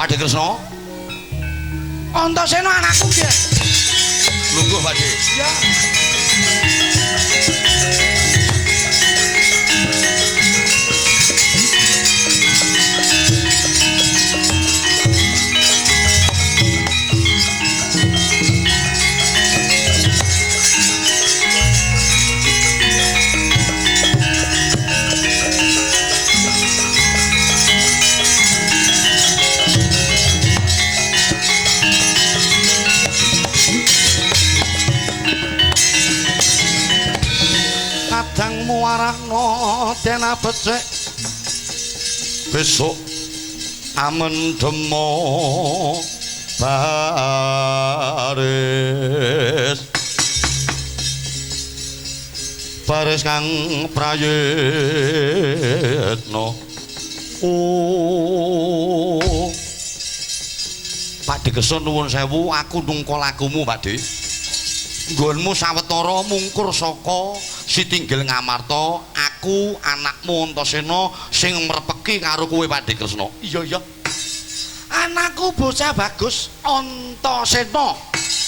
Pakde Kresna. Antasena anakku nggih. Lungguh Pakde. Ya. Kadang muarano dena becik Besok amen demo baris baris kang prayitna. Oh Pakde Kresna nuwun sewu, aku nungkol lagumu Pakde. Nggonmu sawetara mungkur saka Sitinggil Ngamarta, aku anakmu Antasena sing mrepeki karo kowe Pakde Kresna. iya anakku bocah bagus Antasena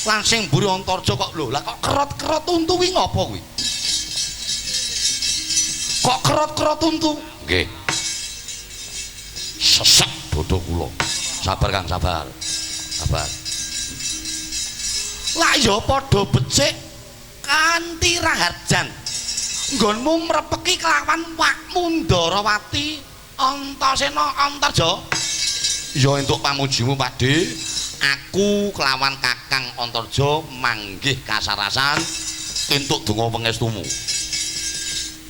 Lan sing mburi Antarja kok lho, lah kok kerot-kerot untu kuwi ngopo kuwi? kok kerot-kerot untu Nggih. Sesek bodho kula. Sabar Kang, sabar. Sabar. lah ya padha becik kanthi raharjan nggonmu mrepeki kelawan wakmu Ndarawati Antasena Antarja. Ya entuk pamujimu Pakde, aku kelawan Kakang Antarja manggih kasarasan entuk donga pangestumu.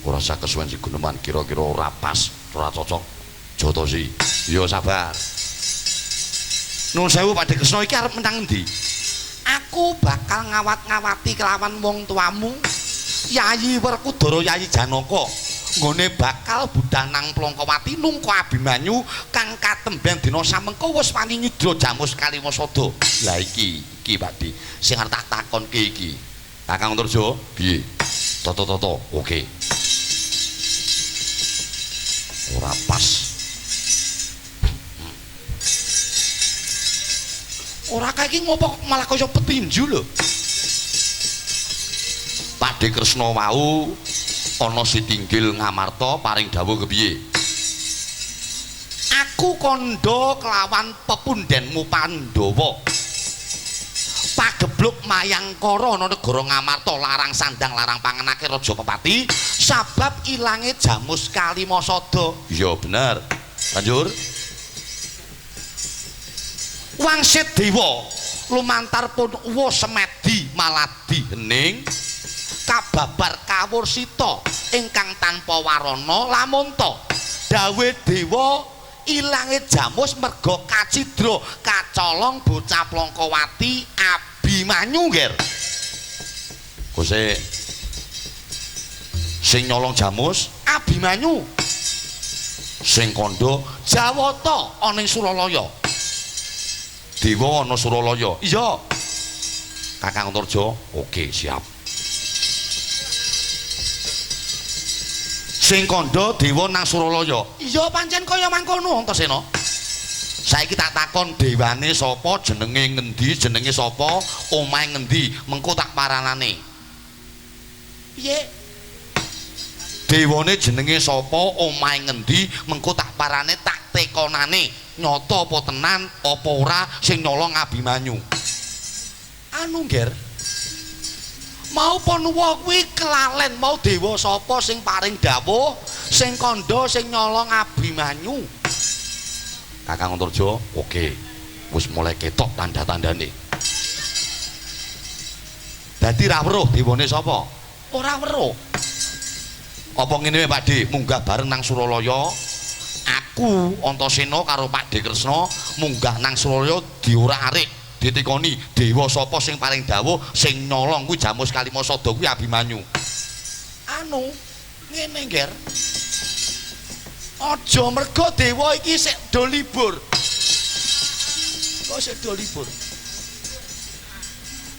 Ora sak kesuwen si guneman kira-kira ora pas, ora cocok. Joto sih. Ya sabar. Nuwun sewu Pakde Kresna iki arep menang endi? Aku bakal ngawat-ngawati kelawan wong tuamu Yayi Werkudara Yayi Janaka nggone bakal budanang Plongkowati nungko Abimanyu kang katemben dina samengko wis wani nyidra Jamus Kalimasada. Lah iki Pakde sing arep tak takonke iki. Kakang Antarja, piye? Toto. Oke. Ora pas. Ora kae iki ngopo malah kaya petinju lho. Pakde Kresna wau ana Sitinggil Ngamarta paring dawuh kepiye? Aku kandha kelawan pepundhenmu Pandhawa. Pagebluk Mayangkara ana negara Ngamarta larang sandang larang panganake Raja Pepati sabab ilange Jamus Kalimasada. Iya bener. Lanjur. Wangsit dewa lumantar pun uwa semedi maladi hening kababar kawursita ingkang tanpa warana lamunta dawe dewa ilange Jamus merga kacidra kacolong bocah Plongkowati Abimanyu ngger. Kose sing nyolong Jamus Abimanyu sing kandha Jawata ana ing Suralaya. Dewa ana Suralaya. Iya. Kakang Antarja, oke siap. Sing kandha dewa nang Suralaya. Iya pancen kaya mangkono Antasena. Saiki tak takon dewane sapa, jenenge ngendi, jenenge sapa, omahe ngendi, mengko tak paranane. Piye? Dewane jenenge sapa, omahe ngendi, mengko tak parane tak tekonane. Nyata apa tenan apa ora sing nyolong Abimanyu. Anu ngger. Mau Panuwa kuwi kelalen mau dewa sapa sing paring dawuh, sing kandha sing nyolong Abimanyu. Kakang Antarja, oke. Wis mulai ketok tanda-tandane. Dadi ra weruh dewane sapa? Ora weruh. Apa ngene Pakde, munggah bareng nang Suralaya. Aku Antasena karo Pakde Kresna munggah nang Suralaya diorak-arik, ditekoni dewa sapa sing paling dawuh sing nyolong kuwi Jamus Kalimasada kuwi Abimanyu. Anu, ngene ngger. Aja mergo dewa iki sik do libur. Kok sik do libur?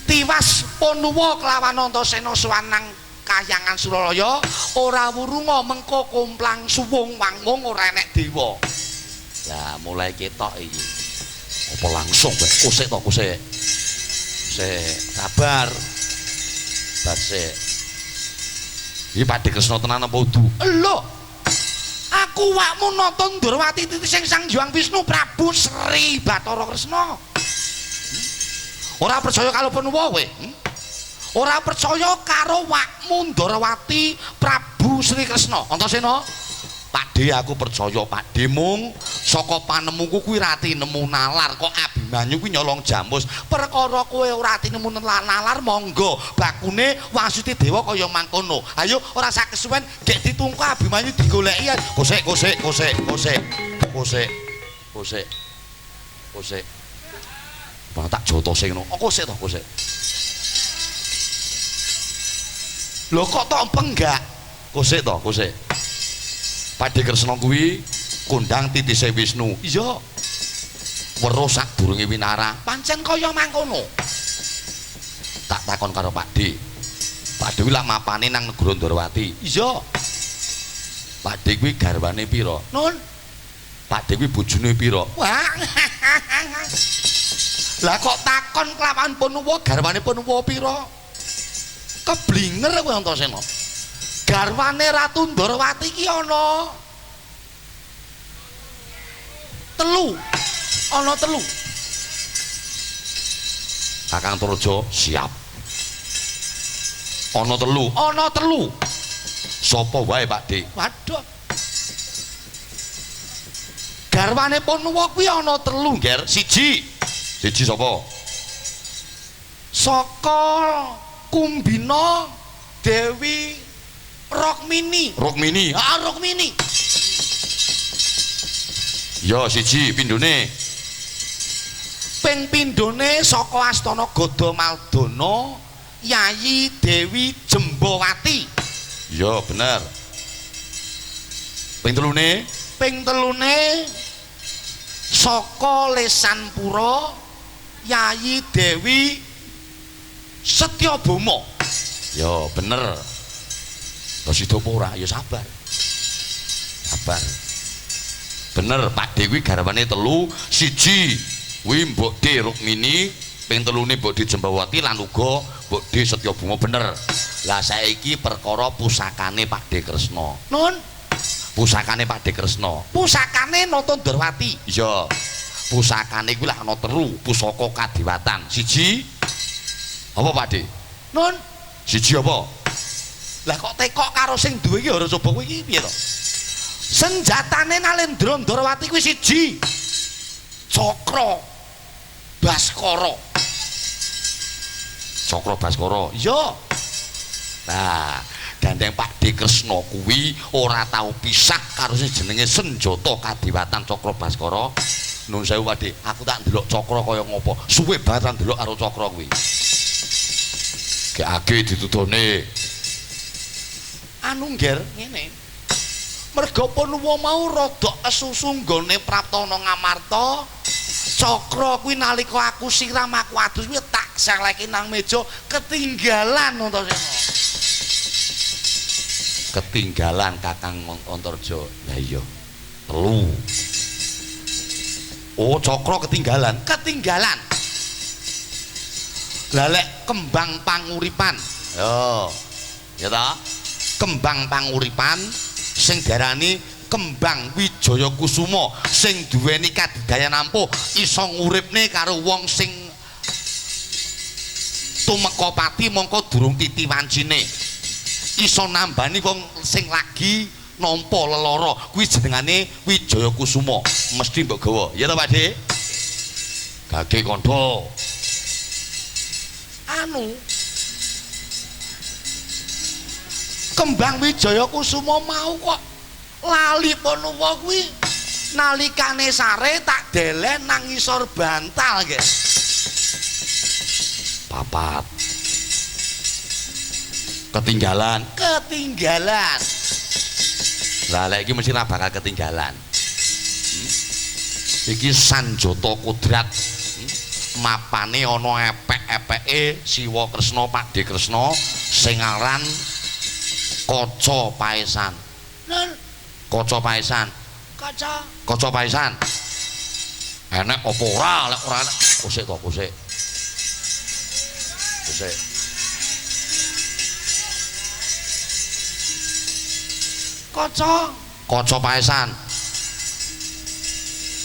Tiwas Panuwa kelawan Antasena suwanang Kahyangan Suralaya ora wurunga mengko kumplang suwung wangung ora enek dewa. Lah mulai ketok iki. Apa langsung bae kusik to kusik. Sabar. Sik. Iki Pakde Kresna tenan apa udu? Lho. Aku wakmu nata Ndrawati titi sing Sang Hyang Wisnu Prabu Sri Bathara Kresna. Ora percaya karo Panuwa kowe? Ora percaya karo wakmu Ndrawati Prabu Sri Kresna. Antasena? Pakde aku percaya Pakde mung saka panemuku kuwi rati nemu nalar kok Abimanyu kuwi nyolong jamus. Perkara kowe ora ati nemu nalar monggo bakune Wasuti Dewa kaya mangkono. Ayo ora sak kesuwen gek ditungku Abimanyu digoleki. Kusik. Bang tak jotose ngono. Kusik to kusik. Lho kok tok empeng gak? Kusik to kusik. Pakde Kresna kuwi kondang titise Wisnu. Iya. Weruh sadurunge winara. Pancen kaya mangkono. Tak takon karo Pakde. Pakde kuwi lak mapane nang negara Ndrawati. Iya. Pakde kuwi garwane pira? Nun. Pakde kuwi bojone pira? Wah. Lah kok takon kelawan Panuwa garwane Panuwa pira? Keblinger kowe Antasena. Garwane Ratu Ndrawati ki ana 3. Ana 3. Kakang Turaja siap. Ana 3. Ana 3. Sapa wae Pakde? Waduh. Garwane Panuwa kuwi ana 3, Nger. Siji sapa? Saka Kumbina Dewi Rukmini. Ah, Rukmini. Ya siji pindhone. Ping pindhone saka Astana Gada Maldana Yayi Dewi Jembawati. Ya bener. Ping telune saka Lesanpura Yayi Dewi Setyabama. Ya bener. Sida apa ora? Ya sabar. Bener, Pakde kuwi garwane 3, siji kuwi Mbok De Rukmini, ping 3ne Mbok De Jembawati lan uga Mbok De Setyabama bener. Lah saiki perkara pusakane Pakde Kresna. Nun. Pusakane Pakde Kresna. Pusakane Nata Ndrawati. Iya. Pusakane kuwi lah ana 3, pusaka kadewatan. Siji apa Pakde? Nun. Siji apa? Lah kok tekok karo sing duwe iki ora coba kowe iki piye to? Senjatane Nalendra Ndrawati kuwi siji. Cakra Baskara. Iya. Nah, gandeng Pakde Kresna kuwi ora tau pisah karo sing jenenge senjata kadewatan Cakra Baskara. Nun sewu Pakde, aku tak ndelok cakra kaya ngopo. Suwe banget tak ndelok karo cakra kuwi. Gek ditutune. Anu Nger ngene. Merga Panuwa mau rada kesusu nggone Praptana Ngamarta. Cakra kuwi nalika aku siram aku adus kuwi tak seleki nang meja ketinggalan Antasena. Ketinggalan Kakang Antarja. Lah iya. 3. Oh, cakra ketinggalan. Lah lek kembang panguripan. Yo. Ya ta? Kembang panguripan sing diarani kembang Wijaya Kusuma sing duweni kadidaya nampuh iso nguripne karo wong sing tumeka pati mongko durung titi wancine iso nambani wong sing lagi nampa lelara kuwi jenengane Wijaya Kusuma mesti mbok gawa ya ta Pakde Gage Kandha anu kembang Wijaya Kusuma mau kok lali Panuwa kuwi nalikane sare tak deleh nang ngisor bantal nggih. 4 ketinggalan. Lah lek iki mesti ra bakal ketinggalan. Iki sanjata kodrat. Mapane ana epek-epeke Siwa Kresna Pakde Kresna sing aran Kaca Paesan. Kaca Paesan. Enek apa ora lek ora enek kusik to kusik. Kusik. Kaca paesan.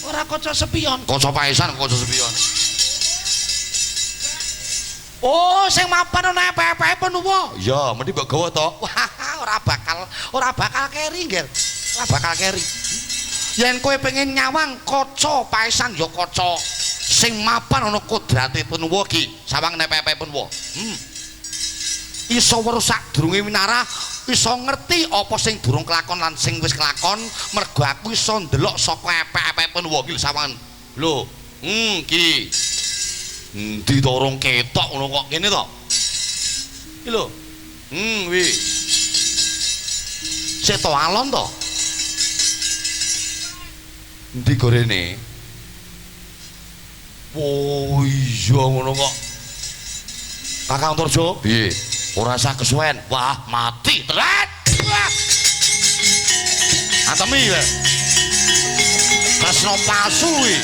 Ora kaca spion. Kaca paesan kaca spion. Oh, sing mapan ana epe-epe penuwa. Ya, mesti mbok gawa to. Wah, ora bakal keri, Nger. Ora bakal keri. Yen kowe pengen nyawang kaca paesan ya kaca sing mapan ana kodrate penuwa ki, sawang epe-epe penuwa. Iso weruh sadurunge winarah, iso ngerti apa sing durung kelakon lan sing wis kelakon, mergo aku iso ndelok saka epe-epe penuwa ki sawangan. Lho, ki. Endi to rong ketok ngono kok kene to? Iki lho. Wi. Seto alon to. Endi gorene? Oh iya ngono kok. Kakang Antarja, piye? Ora usah kesuwen. Wah, mati tret. Wah. Antemi wae. Tresno palsu kuwi.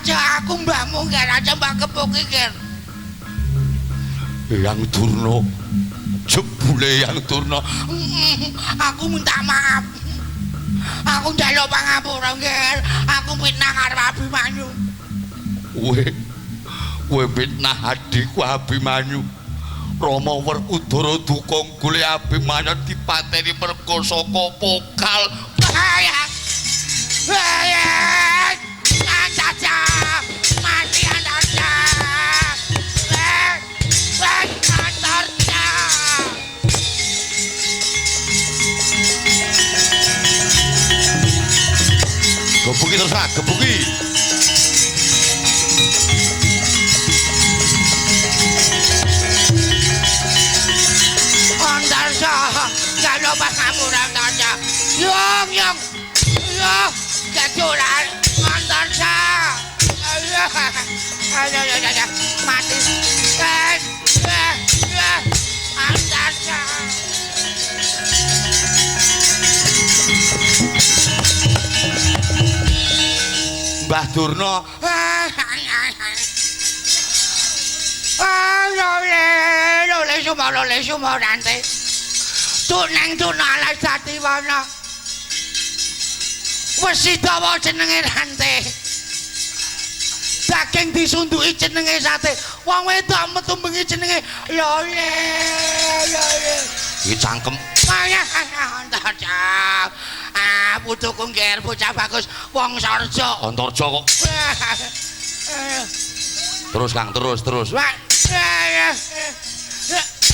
Aku mbakmu Ger, aja mbak kepuki Ger. Yang Durna, jebule Yang Durna. Aku minta maaf. Aku njaluk pangapura Ger. Aku fitnah karo Abimanyu. Kowe fitnah adikku Abimanyu. Rama Werkudara duka golek Abimanyu dipateni merga saka pokal. Bahaya. Antarja, mati Antarja. Antarja. Gebuki terus Kak, gebuki. Antarja, jangan lupa kamu Antarja. Yung. Kecuran Antarja. Ayo, mati. Antarja. Mbah Durna. Lole sumo nanti. Tuneng tunala Satiwana. Wesi dawa jenenge Rante. Saking disunduki jenenge Sate. Wong wedok metu bengi jenenge Lole. Iki cangkem. Antarja. Putuku Nger bocah bagus wong Sarja. Antarja kok. Terus Kang, terus.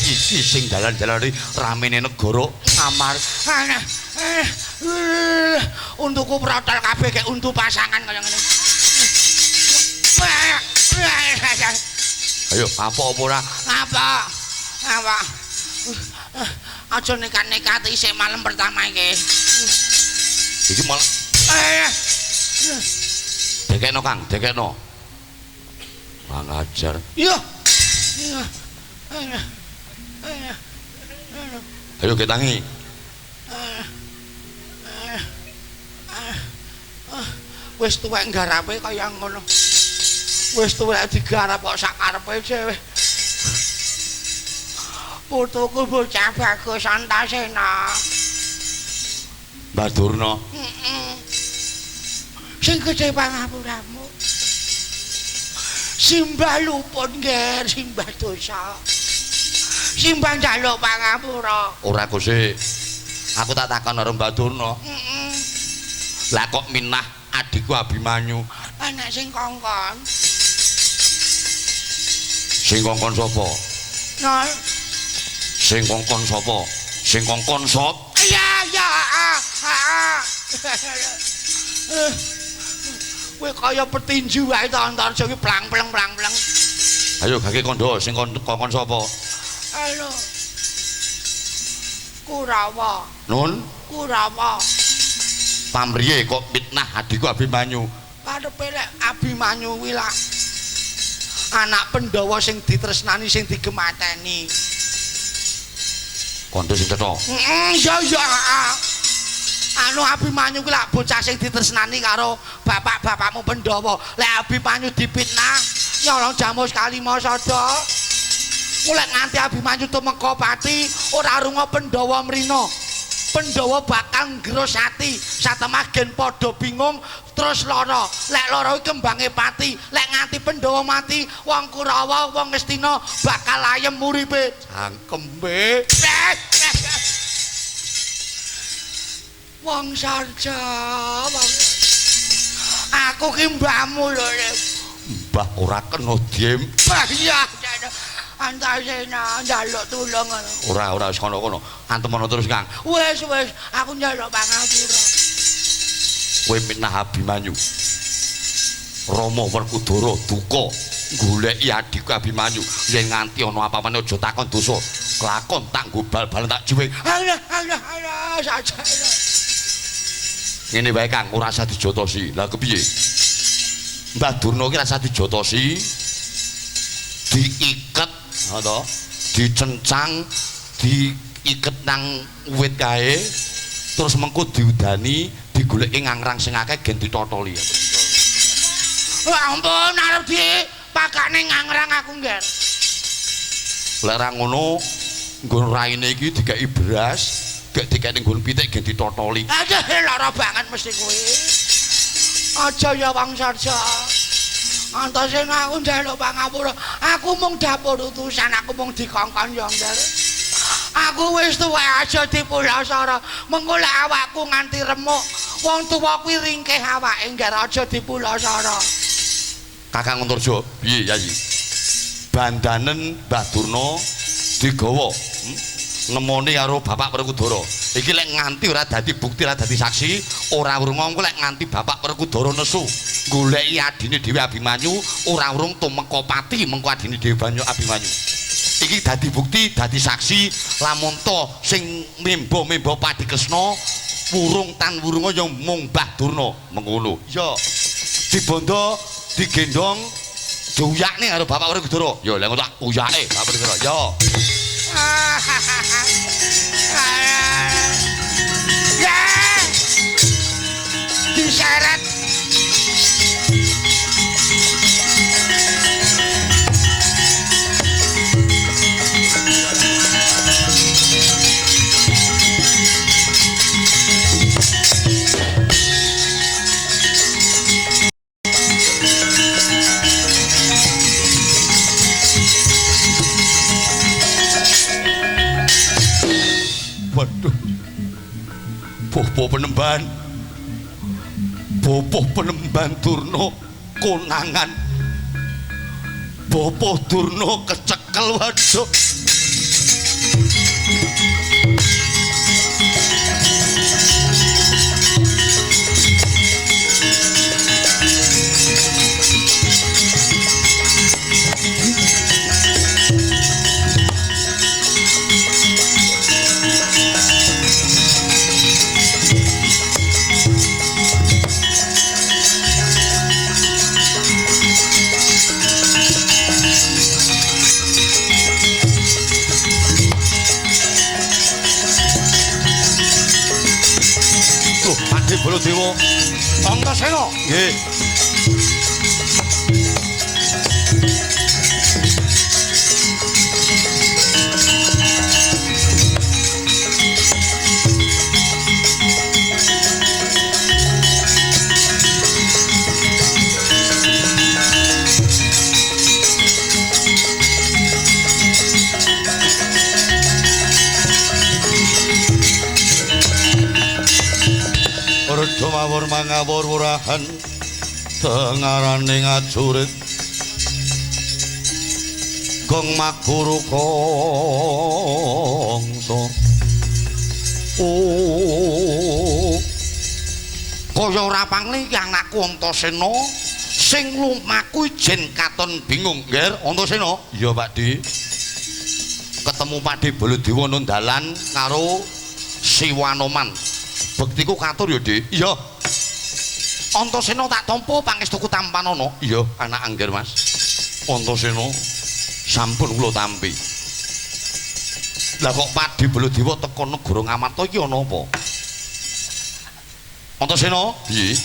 Iki sing dalan-dalan ramene negara ngamar. Untuku protol kabeh kayak untu pasangan kaya ngene. Ayo, apa ora? Apa? Aja nekat-nekat isih malam pertama iki. Iki malah dekekno Kang, dekekno. Mang ajar. Iya. Ayo ketangi. Wis tuwek garape kaya ngono. Wis tuwek digarap kok sak karepe dhewe. Putuku bocah bagus Antasena. Mbah Durna. Sing gedhe pangapuramu. Simbah luput Nger, simbah dosa. Simbah njaluk pangapura. Ora Gusti. Aku tak takon karo Mbah Durna. Lah kok minah adikku Abimanyu. Nek sing kongkon. Sing kongkon sapa? Nol. Sing kongkon sapa? Sing kongkon sop? Iya, iya. Kowe kaya petinju wae to Antarja iki blang-bleng. Ayo gage kondo sing kongkon sapa? Halo. Kurawa. Nun, Kurawa. pamriye kok fitnah adikku Abimanyu? Karepe lek Abimanyu kuwi lak anak Pandhawa sing ditresnani sing digemateni. Kondo sing cetha. Iya. Anu Abimanyu kuwi lak bocah sing ditresnani karo bapak-bapakmu Pandhawa. Lek Abimanyu dipitnah nyolong jamus Kalimasada. Mulai nganti Abimanyu tumeka pati ora runga Pandhawa mrina. Pandhawa bakal nggerus ati satemah gen padha bingung terus lara. Lek lara iki kembange pati, lek nganti Pandhawa mati wong Kurawa wong Ngastina bakal ayem uripe. Cangkembe. Wong Sarja, aku ki mbahmu lho. Mbah ora kena diem. Iya. Antasena njaluk tulung ngono. Ora wis kono-kono. Antemono terus, Kang. Wis, aku njaluk pangapura. Kowe minah Abimanyu. Rama Werkudara duka goleki adikku Abimanyu. Yen nganti ana apa-apane aja takon dosa. Kelakon tak nggo bal-balan tak jiwing. Alah, saja. Ngene wae Kang, ora usah dijotosi. Lah kepiye? Mbah Durna ki rasa dijotosi. Diiket, to, dicencang, diiket nang wit kae, terus mengko diudani, digoleki ngangrang sing akeh gen ditotoli. Ampun arep dipakane ngangrang aku ngger. Lek ra ngono, nggon raine iki dikeki beras, gek dikeki nggon pitik gen ditotoli. Aduh lara banget mesti kowe. Aja ya Wang Sarja. Antasing aku njaluk pangapura. Aku mung dapur utusan, aku mung dikongkon yo, Ngger. Aku wis tuwa aja dipulasara. Mengko lek awakku nganti remuk, wong tuwa kuwi ringkeh awake, Ngger, aja dipulasara. Kakang Antarja, piye Yayi? Bandanen Mbah Durna digawa nemoni karo Bapak Werkudara. Iki lek nganti ora dadi bukti, ora dadi saksi, ora urung engko lek nganti Bapak Werkudara nesu goleki adine dhewe Abimanyu, ora urung tumeka pati mengko adine dhewe Abimanyu. Iki dadi bukti, dadi saksi lamun to sing memba-memba Padikresna wurung tan wurunga ya mung Mbah Durna mengono. Ya. Dibondo, digendong, diuyakne karo Bapak Werkudara. Ya lek tak uyake Bapak Werkudara. Ya. Ya. Diseret. Waduh. Bopo Penemban. Bopo Penemban Durna konangan. Bopo Durna kecekel waduh. Pakde Baladewa. Antasena. Nggih. Redo mawur mangawur wurahan tengarane ngajurit gong maguru kongso kaya ora pangling anakku Antasena sing lumaku jen katon bingung Nger Antasena iya Pakdi ketemu Pakdi Baladewa nang dalan karo Siwanoman bektiku katur ya Dik iya Antasena tak tampa pangestuku tampanana iya anak angger Mas Antasena sampun kula tampi lah kok Pakdi Baladewa teka negara Ngamarta iki ana apa Antasena piye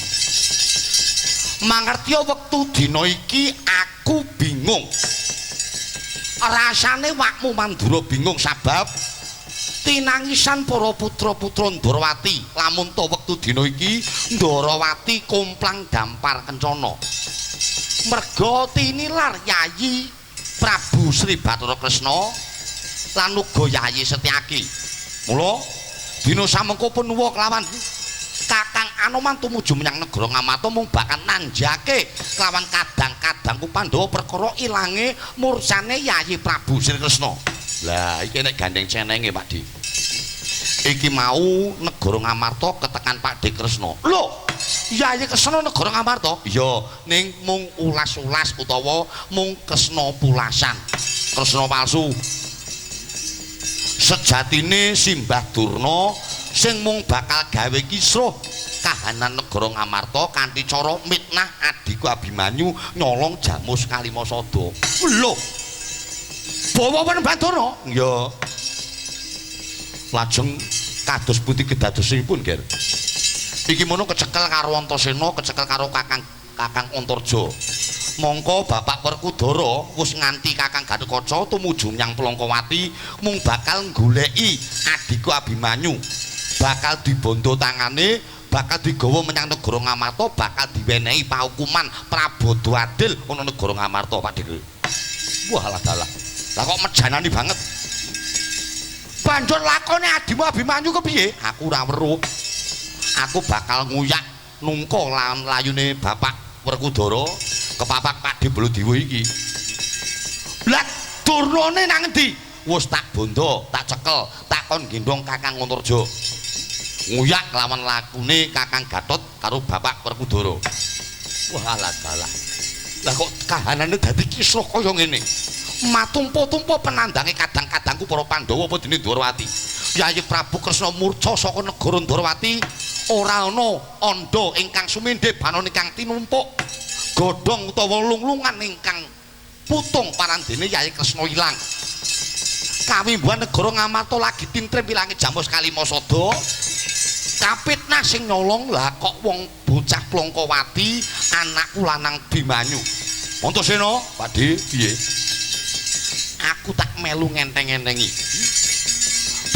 mangertiya wektu dina iki aku bingung rasane wakmu Mandura bingung sabab tinangisan para putra-putra Ndarawati lamun to wektu dina iki Ndarawati komplang dampar kencana merga tinilar Yayi Prabu Sri Bathara Kresna lan uga Yayi Setyaki mula dina samengko pun nuwa kelawan Kakang Anoman tumuju menyang negara Ngamarta mung bakal nanjake kelawan kadang-kadangku Pandhawa perkara ilange mursane Yayi Prabu Sri Kresna. Lah iki nek gandeng cenenge Pakdi. Iki mau negara Ngamarta ketekan Pakdi Kresna. Lho, Yayi Kresna negara Ngamarta? Iya, ning mung ulas-ulas utawa mung Kresna pulasan. Kresna palsu. Sejatine Simbah Durna sing mung bakal gawe kisruh kahanan negara Ngamarta kanthi cara mitnah adiku Abimanyu nyolong Jamus Kalimasada. Lho. Bawa wen Bathara? Ya. Lajeng kados pundi kedadosipun, Ger? Iki mono kecekel karo Antasena, kecekel karo Kakang Antarja. Mongko Bapak Werkudara wis nganti Kakang Gatotkaca tumuju menyang Plangkawati mung bakal goleki adiku Abimanyu. Bakal dibondo tangane bakal digawa menyang negara Ngamarta bakal diwenehi pahukuman Prabada adil ana negara Ngamarta Pak Dik. Wah alah dalah. Lah kok mejanani banget. Banjur lakone adimu Abimanyu kepiye? Aku ora weruh. Aku bakal nguyak nungka lan layune Bapak Werkudara kepapak Pakdi Baladewa iki. Lah Durnane nang endi? Wis tak bondo, tak cekel, tak kon gendong Kakang Antarja. Nguyak lawan lakune Kakang Gatot karo Bapak Werkudara. Wah alah dalah. Lah kok kahanane dadi kisruh kaya ngene. Matumpa-tumpa penandange kadang-kadangku para Pandhawa apa dene Ndarawati. Yayi Prabu Kresna murca saka negara Ndarawati ora ana anda ingkang sumindhe banon ingkang tinumpuk godhong utawa lung-lungan ingkang putung parandene Yayi Kresna ilang. Kawimbuhan negara Ngamarta lagi tintrem ilange Jamus Kalimasada. Kapitnah sing nyolong lah kok wong bocah Plangkawati anakku lanang Bimanyu. Antasena, Pakdi, piye? Aku tak melu ngenteng-entengi.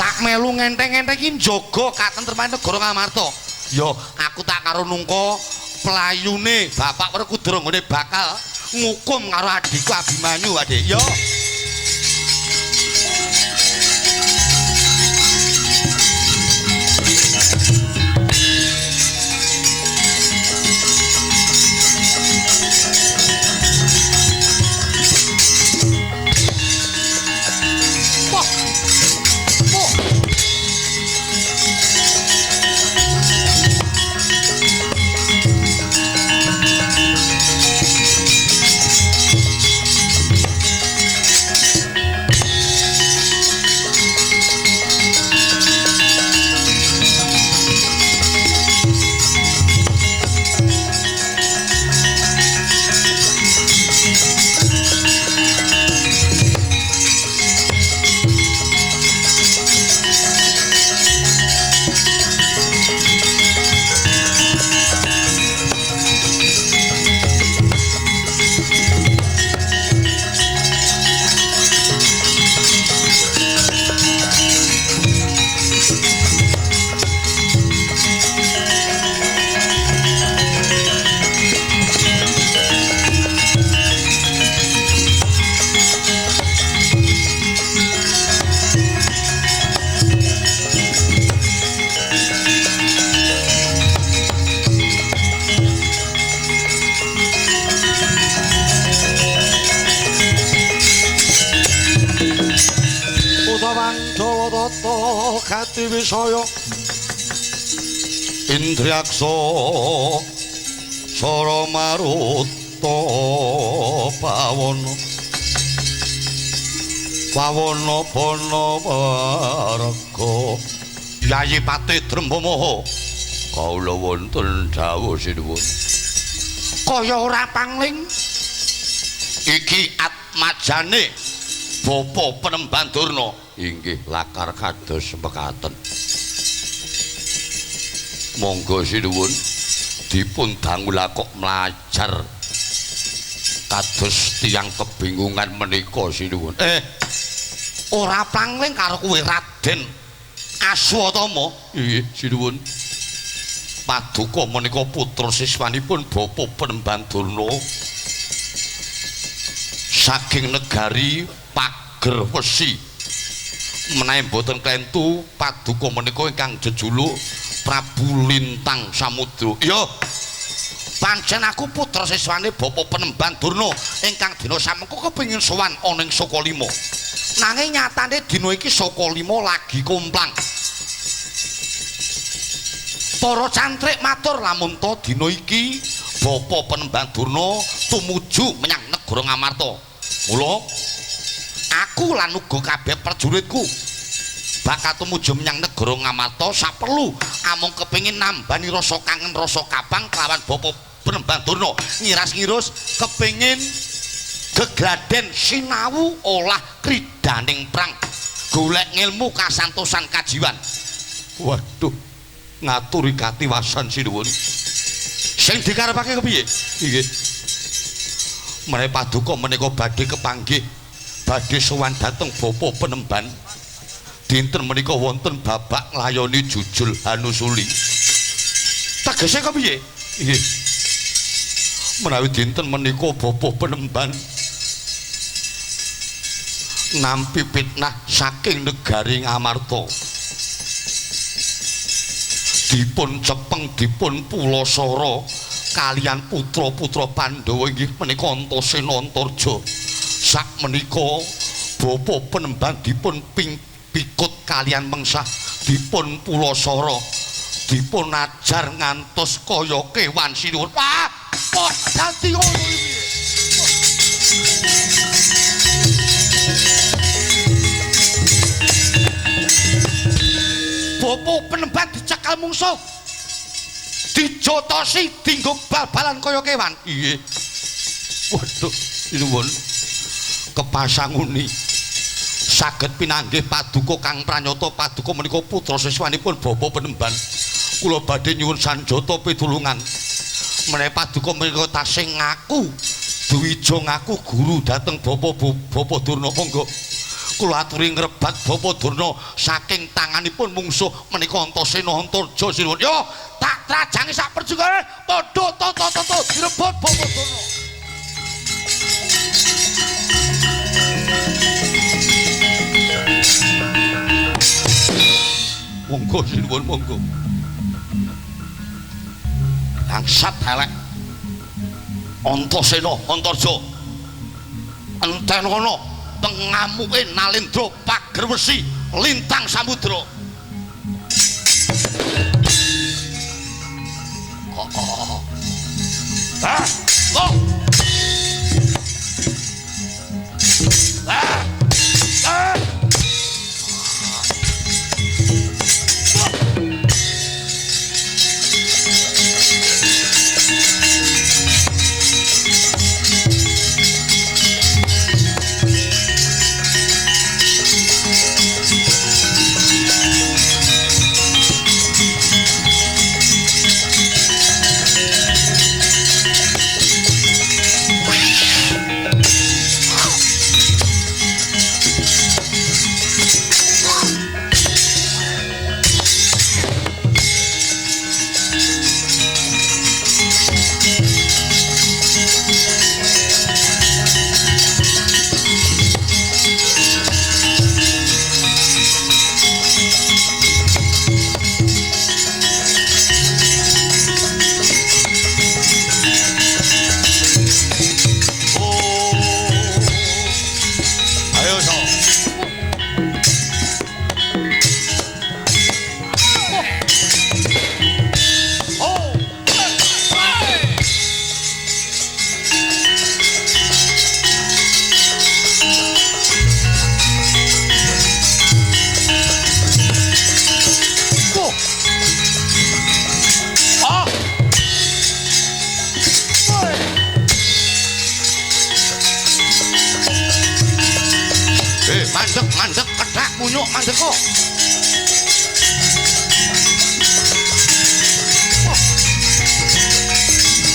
Tak melu ngenteng-entengi njaga katentreman negara Ngamarta. Ya, aku tak karo nungka pelayune Bapak Werkudara nggone bakal ngukum karo adikku Abimanyu, Adik. Ya. gati wisaya Indriaksa Sara Maruta Pawana Bana Marga Yayi Pati Drembamaha kaula wonten dawuh sinuwun kaya ora pangling iki atmajane Bapa Penemban Durna inggih lakar kados mekaten monggo sinuwun dipun dangula kok mlajar kados tiyang kebingungan menika sinuwun ora pangling karo kuwi Raden Aswatama nggih sinuwun Paduka menika putra siswanipun Bapa Penemban Durna saking negari Pager Wesi menawi boten klentu Paduka menika ingkang jejuluk Prabu Lintang Samudra iya pancen aku putra siswane Bapa Penemban Durna ingkang dina samengko kepengin sowan ana ing Sokalima nanging nyatane dina iki Sokalima lagi kumplang para cantrik matur lamun to dina iki Bapa Penemban Durna tumuju menyang negara Ngamarta mula aku lan uga kabeh prajuritku bakal tumuju menyang negara Ngamarta saperlu amung kepengin nambani rasa kangen rasa kapang kelawan Bapa Penemban Durna ngiras-ngirus kepengin gegladen sinau olah kridaning prang golek ngilmu kasantosan kajiwan waduh ngaturi katiwasan sinuwun sing dikarepake kepiye nggih menawi Paduka menika badhe kepanggih badhe sowan dhateng Bapa Penemban dinten menika wonten babak nglayoni jujul Hanusuli tegese kepiye nggih menawi dinten menika Bapa Penemban nampi fitnah saking negari Ngamarta dipun cepeng dipun pulasara kalian putra-putra Pandhawa inggih menika Antasena Antarja sak menika Bapa Penemban dipun pikut kalian mengsah dipun pulasara dipun ajar ngantos kaya kewan sinuwun wah kok dadi ngono iki Bapa Penemban dicekal mungsuh dijotosi dienggo bal-balan kaya kewan iya waduh sinuwun kepasanguni saged pinanggih Paduka kang pranyata Paduka menika putra siswanipun Bapa Penemban kula badhe nyuwun sanjata pitulungan menawi Paduka menika tasih ngaku duwija ngaku guru dhateng Bapa Durna monggo kula aturi ngrebat Bapa Durna saking tanganipun mungsuh menika Antasena Antarja sinuwun yo tak trajangi sak perjungane padha toto direbut Bapa Durna monggo sinuwun monggo angsat elek Antasena Antarja enten kono pengamuke Nalendra Pager Wesi Lintang Samudra mandek kethek munyuk mandeka.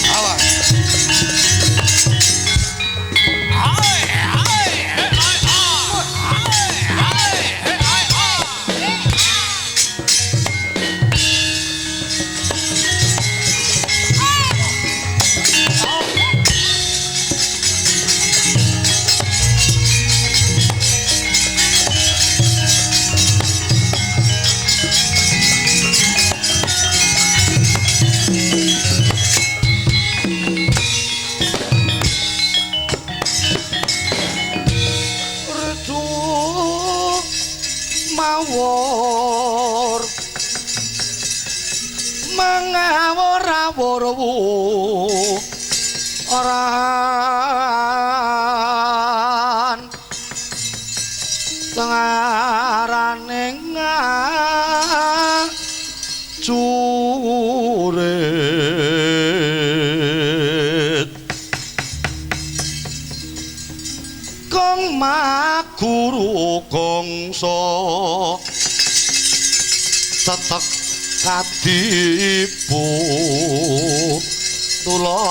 Awas. Mawur mangawur-awur oran tengarane ngacurit kong maguru kongso tetek kadipu tula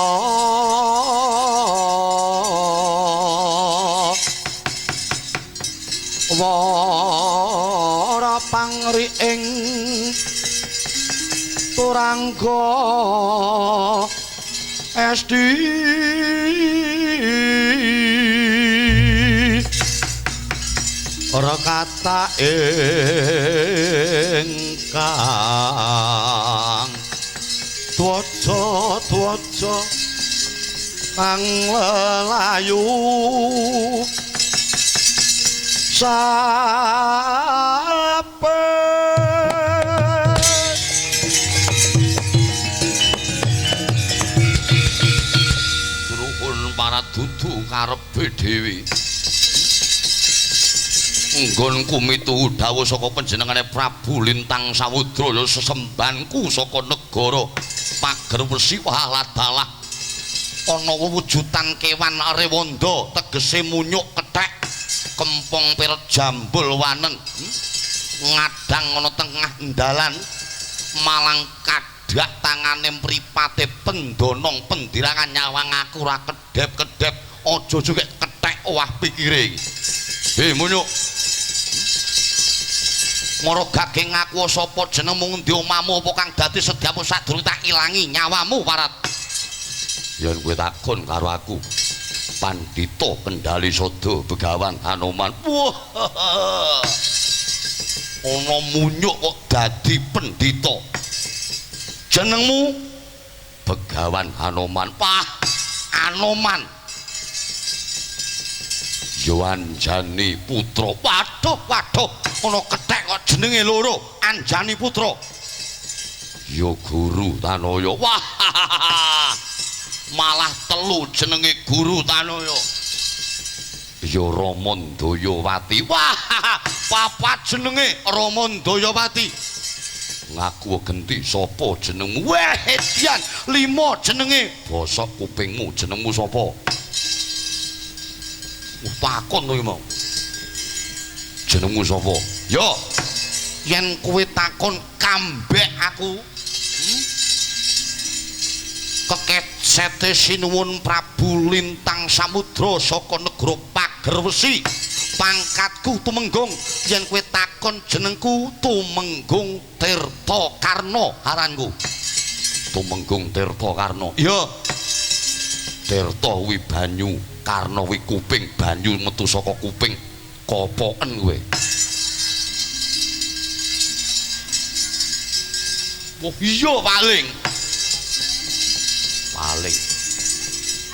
wara pangriing turangga esti ora kata ingkang twaca kang lelayu sape Ruhun para dudu karepe dhewe nggon kumitu dawuh saka panjenengane Prabu Lintang Samudra ya sesembanku saka negara Pagerwesi waladalah ana wujudan kewan rewanda tegese munyuk kethek kempong piret jambul wanen ngadang ana tengah dalan malang kadhak tangane mripate pendonong pendirangan nyawang aku ora kedhep-kedhep aja juga kethek wah pikire munyuk mara gaging aku sapa jenengmu ngendi omahmu apa kang dadi sediamu sadurunge tak ilangi nyawamu parat yen kowe takon karo aku Pandhita Kendali Sada Begawan Hanoman wah ana munyuk kok dadi pendhita jenengmu Begawan Hanoman wah Anoman Anjani Putra waduh ana kethek kok jenenge loro Anjani Putra ya Guru Tanaya wah malah telu jenenge Guru Tanaya ya Ramandayawati wah papat jenenge Ramandayawati ngaku genti sapa jenengmu weh edian 5 jenenge basa kupingmu jenengmu sapa takon to mau jenengmu sapa yo yen kowe takon kambek aku kekecete sinuwun Prabu Lintang Samudra saka negara Pagerwesi pangkatku Tumenggung yen kowe takon jenengku Tumenggung Tirta Karna aranku Tumenggung Tirta Karna iya Tirta kuwi banyu Karna kuwi kuping banyu metu saka kuping kopoken kowe oh iya paling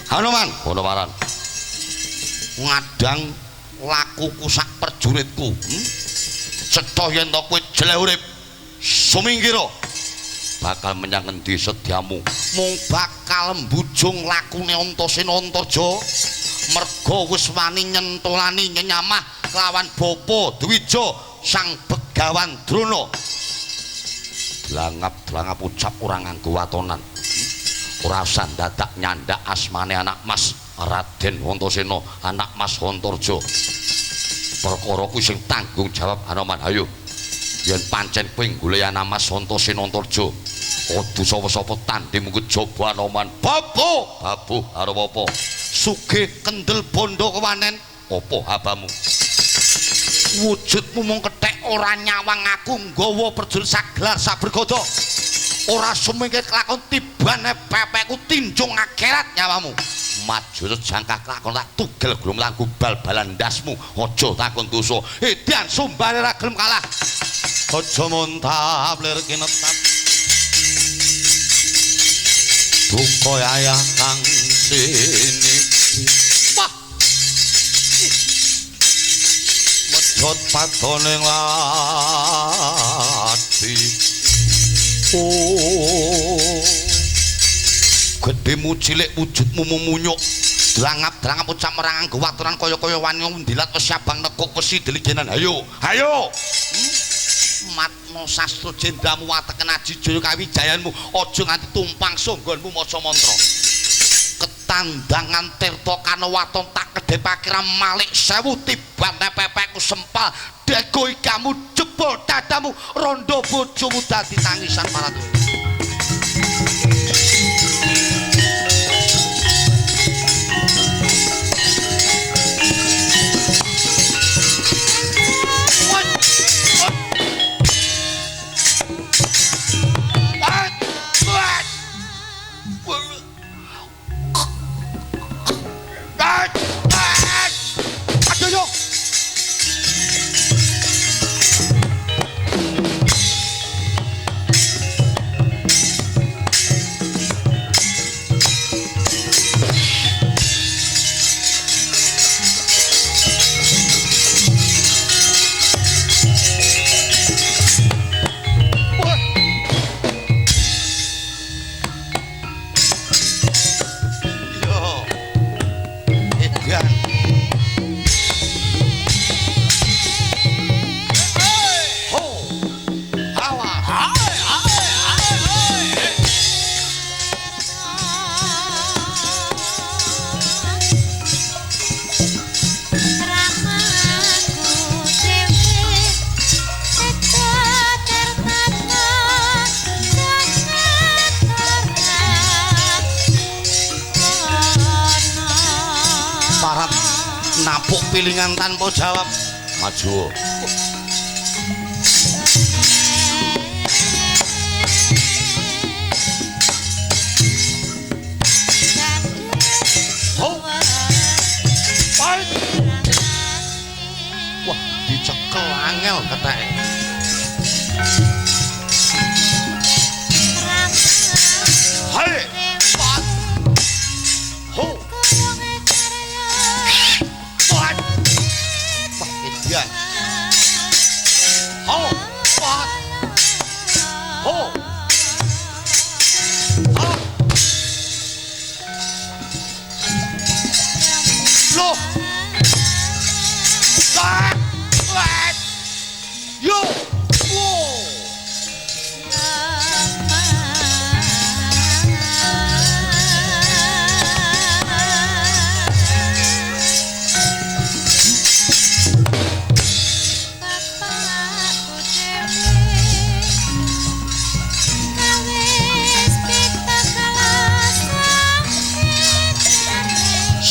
Hanoman Hanomaran ngadang lakuku sak perjuritku cetha yen to kowe jeleh urip sumingkira bakal menyang endi sediamu mung bakal mbujung lakune Antasena Antaja merga wis wani nyentolani nyenyamah kelawan Bapa Dwija Sang Begawan Drona blangap ucap ora nganggo watonan ora usah dadak nyandak asmane anak Mas Raden Antasena anak Mas Antarja perkara kuwi sing tanggung jawab Anoman. Ayo yen pancen kowe golek nama Santosa Antarja kudu sapa-sapa tandem kejaba Anoman. Babu arep apa sugih kendel bondo kewanen apa habamu wujudmu mung kethek ora nyawang aku nggawa prajurit saglar sabergada ora sumengke kelakon tibane pepekku tinjung akhirat nyawamu maju jangka kelakon tak tugel glom lagu bal-balan ndasmu aja takon dosa edan sumbare ra gelem kalah aja muntap lir kinetap duka ayah kang sini wah medhot patoning lati gedemu cilik wujudmu memunyuk drangap-drangap ucap merangan gewaturan kaya-kaya wani ndilat wis abang nekuk wesi diligenan ayo matno sastra jendramu wateken aji jaya kawijayanmu aja nganti tumpang sanggonmu maca mantra ketandangan tirta kanawaton tak kedhepake malik 1000 tibane pepekku sempal dego ikamu jebol dadamu rondo bojomu dadi tangisan para tuwa napuk pilingan tanpa jawab maju wah dicekel angel ketheke hai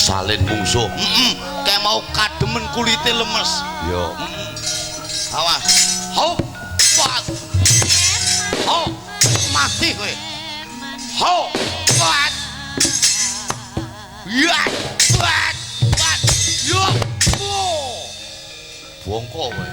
salin mungsuh kayak mau kademen kulite lemes yo awas hop pat hop mati kowe hop pat ya pat pat yo bongko kowe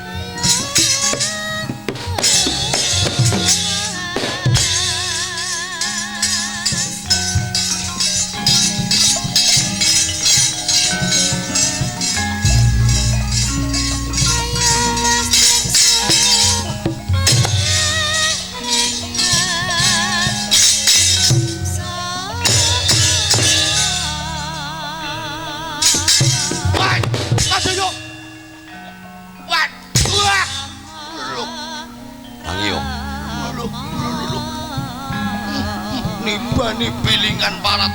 nibani pilingan parat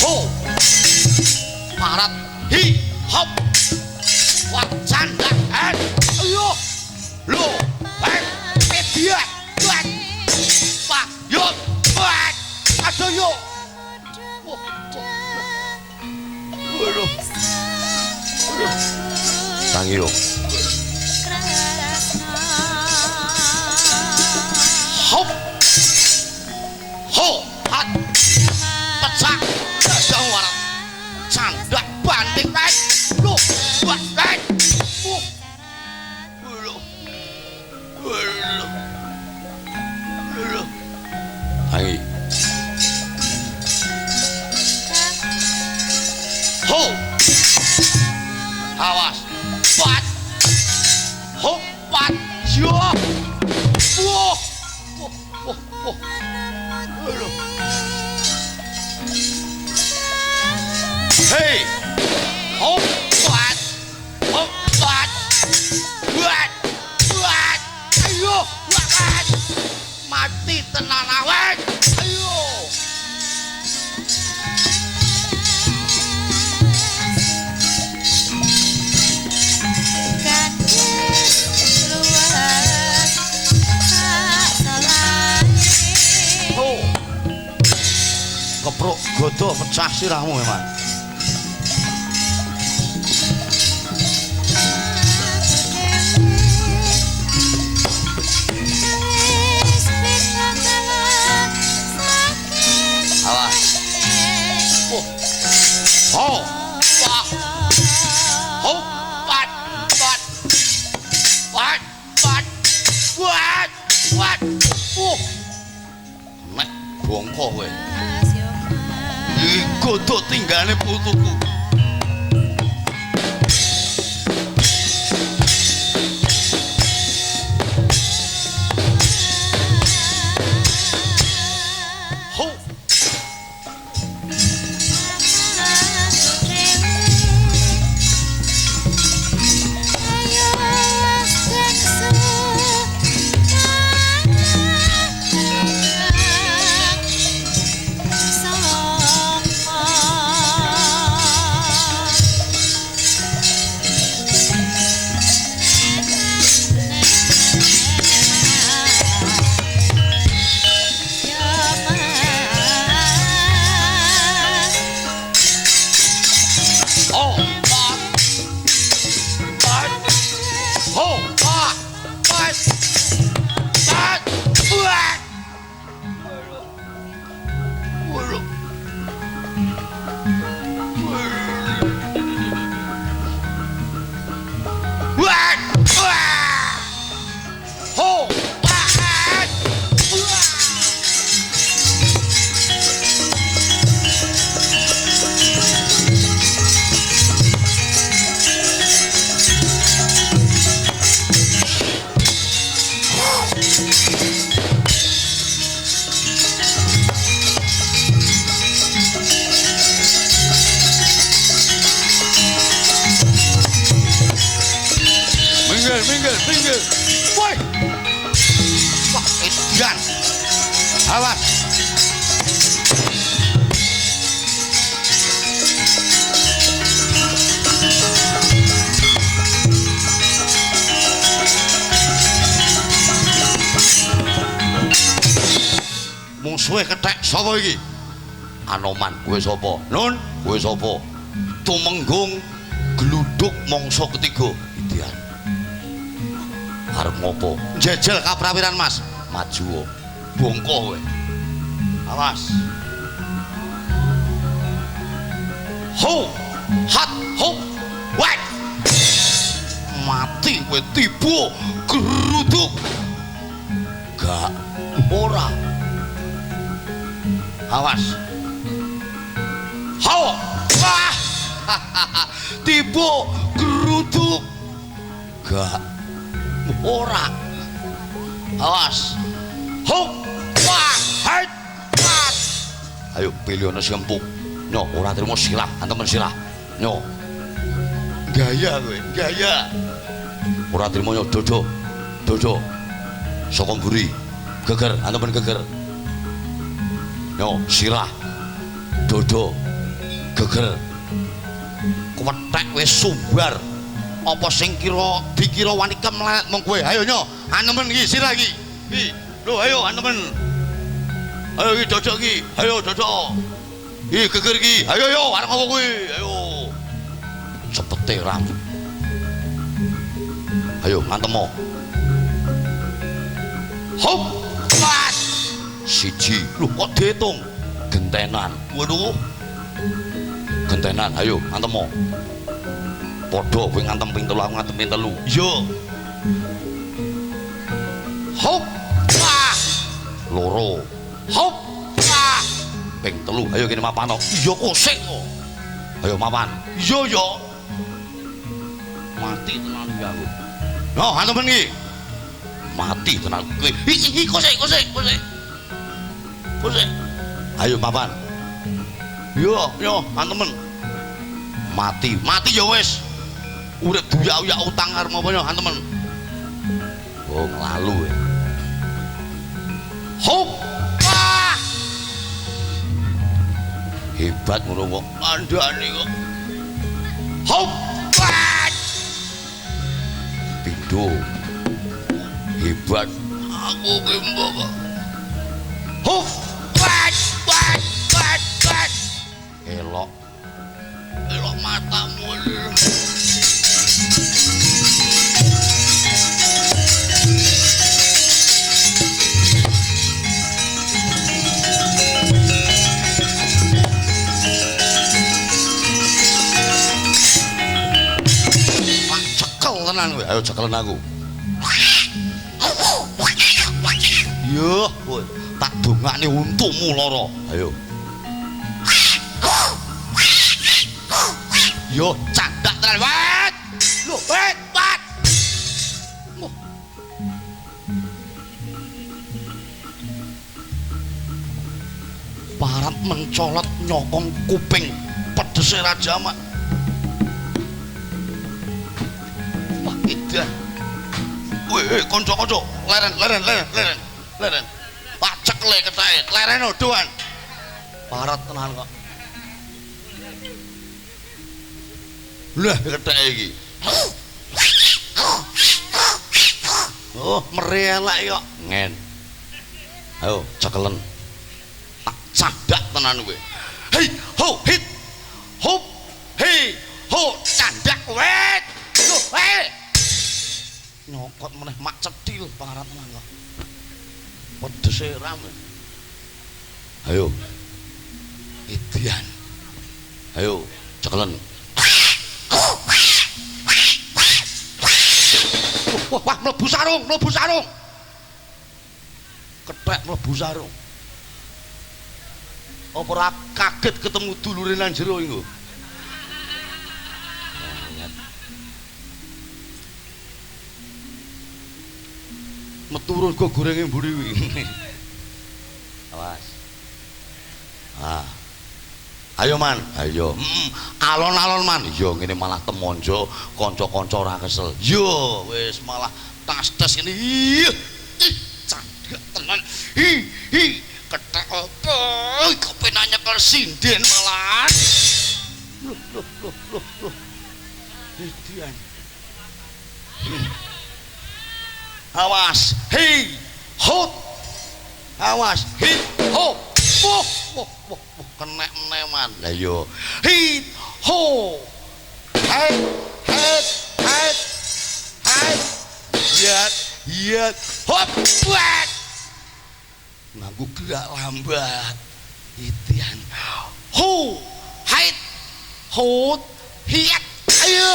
oh parat hi hop wak candak ayo lo media wak pak yo wak aduh yo waduh tangi yo hop ho hat pecah dadang warat candak banting kae lho buat kae hai ho awas pat ho pat yo wah hey hop pat buat ayo buat mati tenan awet ayo kepruk godho pecah sirahmu memang awas oh wah oh pat nek bongko kowe godho tinggane putuku minggir woi wah edan awas musuhe kethek sapa iki Anoman kowe sapa Nun kowe sapa Tumenggung gluduk mangsa ketiga Idian arep ngopo njajal kaprawiran Mas maju bongko kowe awas ho hat ho wek mati kowe tiba geruduk gak ora awas ho wah tiba geruduk gak ora awas ho wah hai ayo pilih ana sing empuk nyo ora trimo silah antemen silah nyo gaya kowe gaya ora trimo nyo dodo saka mburi geger antemen geger nyo silah dodo geger Kwethek wis sumbar. Apa sing dikira wani kemlet mong kowe? Ayo nyo, anemen iki sira iki. Iki. Lho ayo anemen. Ayo iki dodok iki. Ayo dodok. Iki geger iki. Ayo yo arep apa kowe? Ayo. Cepete ram. Ayo ngantemo. Hop. Pas. Siji. Lho kok diitung? Gentenan. Waduh. Gentenan. Ayo ngantemo. Padha kowe ngantem ping 3, aku ngantem ping 3. Iya. Hop. Wah. Loro. Hop. Wah. Ping 3. Ayo kene mapan. Iya kok sik kok. Ayo mapan. Iya yo. Mati tenan iki aku. Yo, ngantem iki. Mati tenan kowe. Iki kok sik. Ayo mapan. Yo, ngantem. Mati ya wis. Urip duyak-uyak utang arep apa yo, temen. Oh, nglalu ya. Hop. Ah! Hebat ngono kok kandhane kok. Hop. Ah! Pindho. Hebat. Aku ki mbok. Hop. Elok matamu. Cekel tenan kowe. Ayo cekelen aku. Yo, tak dongakne untukmu lara. Ayo. Yo, candak tenan, wet. Lho, wet. Parat mencolot nyokong kuping pedese Raja Mak. Wah, edan. Weh, kanca-kanca, leren. Pak cekle ketahe, leren odoan. Parat tenan kok. Lah ketheke iki. Oh, merelek kok. Ngen. Ayo cekelen. Tak cadak tenan kowe. Hei, ho, hit. Hop. Hei, ho, candak wet. Loh, hei. Nyokot meneh mak cedhil parat tenan kok. Pedese ram. Ayo. Idian. Ayo cekelen. Wah, mlebu sarung. Kethek mlebu sarung. Apa ora kaget ketemu dulure nang jero iku? Metu go gorenge mburi kuwi. Awas. Ah. Ayo man, ayo. Alon-alon man. Yo ngene malah temonjo, kanca-kanca ora kesel. Yo wis malah tas-tas ini. Candak tenan. Hi. Kethek apa? Kepenanya karo sinden malah. Loh. Idian. Awas. Hei. Hot. Awas. Hit. Ho. Wah, kenek meneman. Lah yo. Hit, ho. Head. Yat. Hop, buat. Nganggo gerak lambat. Itian. Ho. Head. Hot. Hiat. Ayo.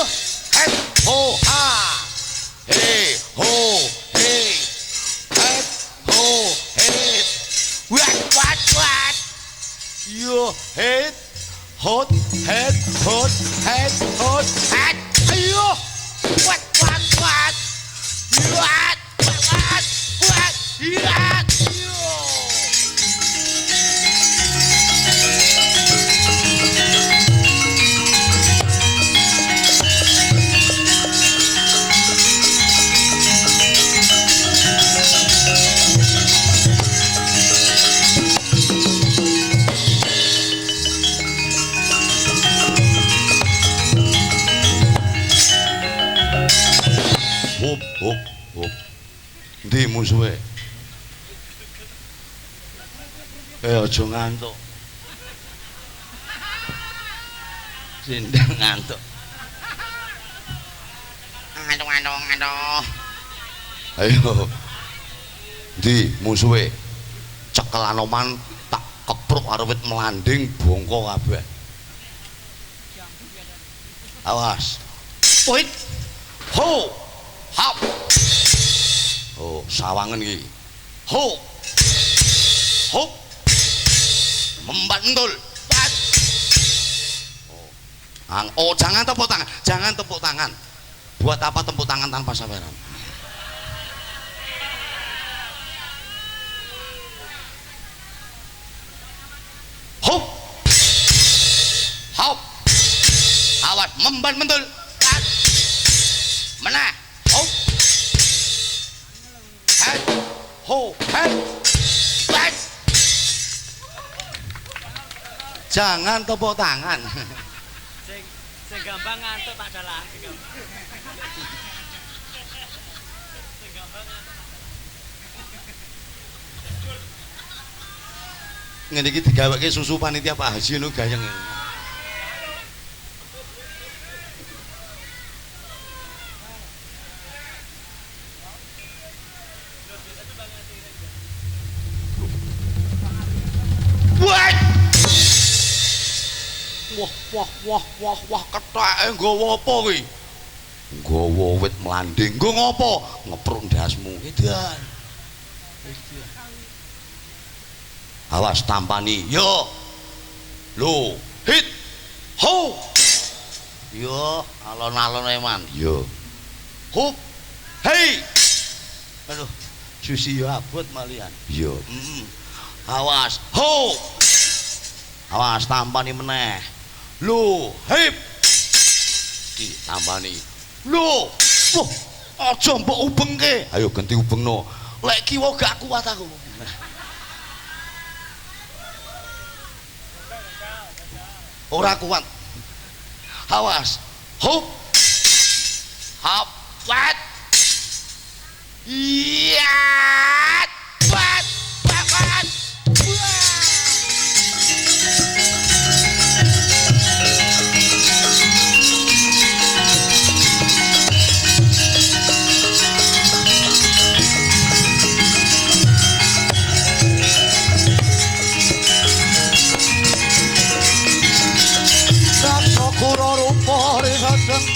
Head. Ho. Ha. Hey. Ho. Hey. Head. Ho. Hey. What? Yo, head, hot. Ayo, what? Endi musuhe? Aja ngantuk. Sindang ngantuk. Aduh. Ayo. Di musuhe. Cekel Anoman tak kepruk karo wit melanding bongko kabeh. Awas. Wait. Ho. Hap. Oh, sawangen iki. Ho. Hop. Membantul. Oh, jangan tepuk tangan, jangan tepuk tangan. Buat apa tepuk tangan tanpa sabaran? Hop. Hop. Awas membantul. Mana? Hop. Head. Ho. Head. Back. Jangan tepuk tangan. Sing gampang ngantuk tak dalah. Ngene iki digaweke susu panitia Pak Haji lho gayeng. Wah, ketheke nggawa apa kuwi? Nggawa wit melanding. Nggo ngopo? Ngepruk ndasmu. Edan. Awas tampani. Yo. Lho, hit. Ho. Yo, alon-alon eman. Yo. Hup. Hei. Aduh, susi yo abot malian. Yo. Awas. Ho. Awas tampani meneh. Lho, hip. Ditambani. Lho, wah, aja mbok ubengke. Ayo ganti ubengno. Lek kiwa gak kuat aku. Ora kuat. Awas. Hop. Hop. Wat. Iya. Wat. Wat. Kura rupa risadeng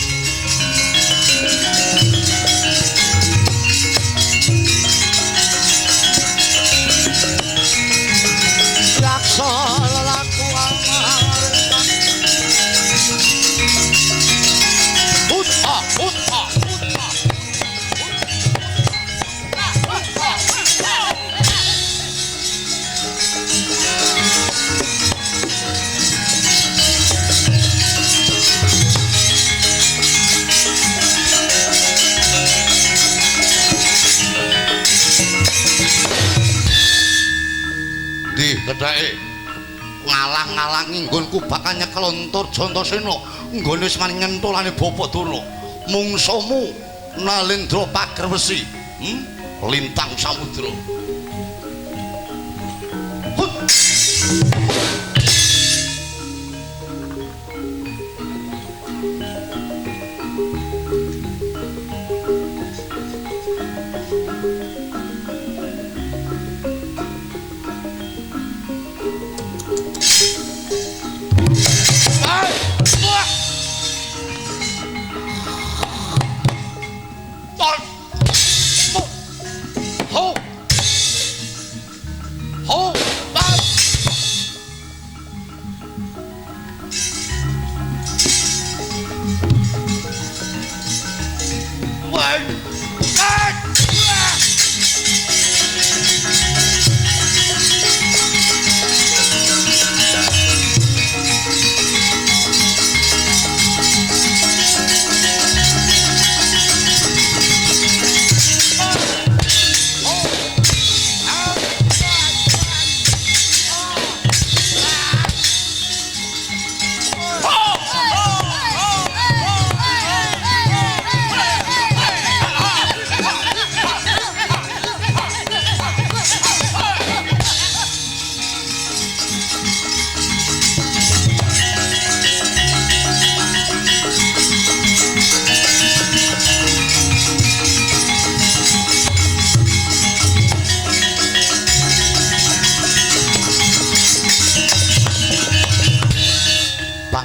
yaksa lelaku amarta Utha kedhae ngalang-ngalangi nggonku bakal nyekel Antarja Antasena nggone wis mari nyentolane Bapa Durna mungsumu Nalendra Pagerwesi lintang samudra.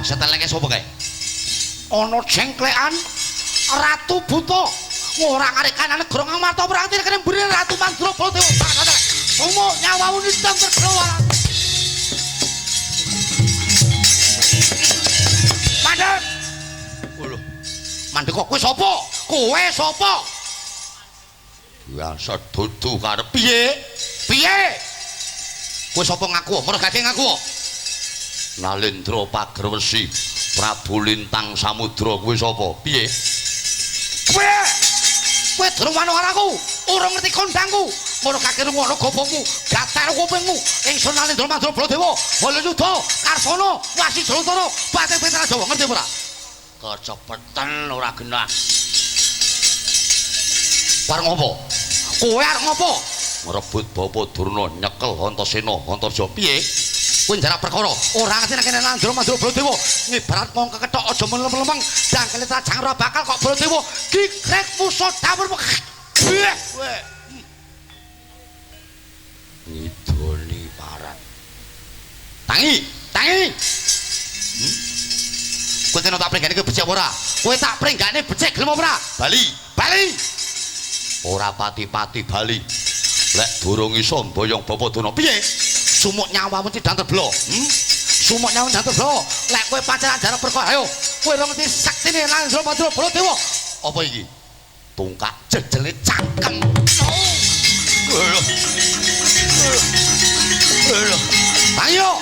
seteleke sapa kae? Ana jengklekan Ratu Buta ngorang arek kanane Grong Amarta Prangti kene mburi Ratu Mandura Baladewa. Sumo nyawamu nitam terkeluar. Mandek. Lho, Mandek kok kowe sapa? Kowe sapa? biasa dudu karep piye? Piye? Kowe sapa ngaku? Mergo gage ngaku. Nalendra Pagerwesi, Prabu Lintang Samudra kowe sapa? Piye? Kowe. Kowe durung wano karo aku, ora ngerti kondangku. Ngono kake ngono gobongmu, gatar kupingmu. Ingsun Nalendra Mandura Baladewa, Balayudha, Karsana, Wasi Jayatara, Patih Petra Jawa, ngerti ora? Kecepetan ora genah. Arep ngopo? Kowe arep ngopo? Ngrebut Bapa Durna nyekel Antasena, Antarja. Piye? Kowe njarak perkara, ora ngerti nek Nalendra Mandura Baladewa ngibarat mong kekethok aja melem-lemeng, dangkele trajang ora bakal kok Baladewa gigrek musuh dapur. Kowe ngidoni parat. Tangi. Kowe tenan tak pringgane kowe becik ora? Kowe tak pringgane becik gelem ora? Bali. Ora pati-pati bali. Lek durung iso mboyong Bapa Durna. Piye? Sumuk nyawamu tidang terblo. Sumuk nyawamu tidang terblo. Lek kowe pancen jarak perkara, ayo. Kowe ora ngerti saktine Nalendra Mandura Baladewa. Apa iki? Tungkak jejele cangkem. Ayo.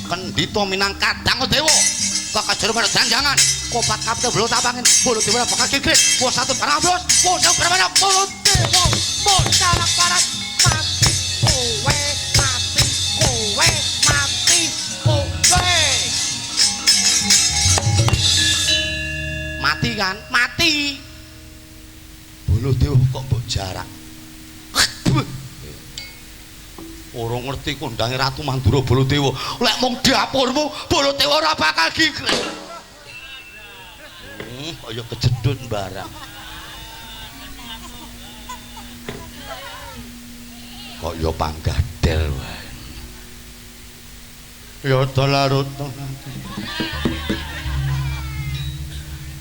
Kendito minang kadang dewa. Kakajero pada janjangan. Kopat kapte belum tapangin. Baladewa bakal gigit. Wah satu parablos. Wah jauh berapa Baladewa. Bocah parat mati. Kowe mati. Kowe mati. Kowe. Mati kan? Mati. Baladewa kok mbok jarak. Ora ngerti kondange Ratu Mandura Baladewa. Lek mung dapurmu Baladewa ora bakal gigit. Kaya kejedut barang. Kok ya panggadel wae. Ya dalarut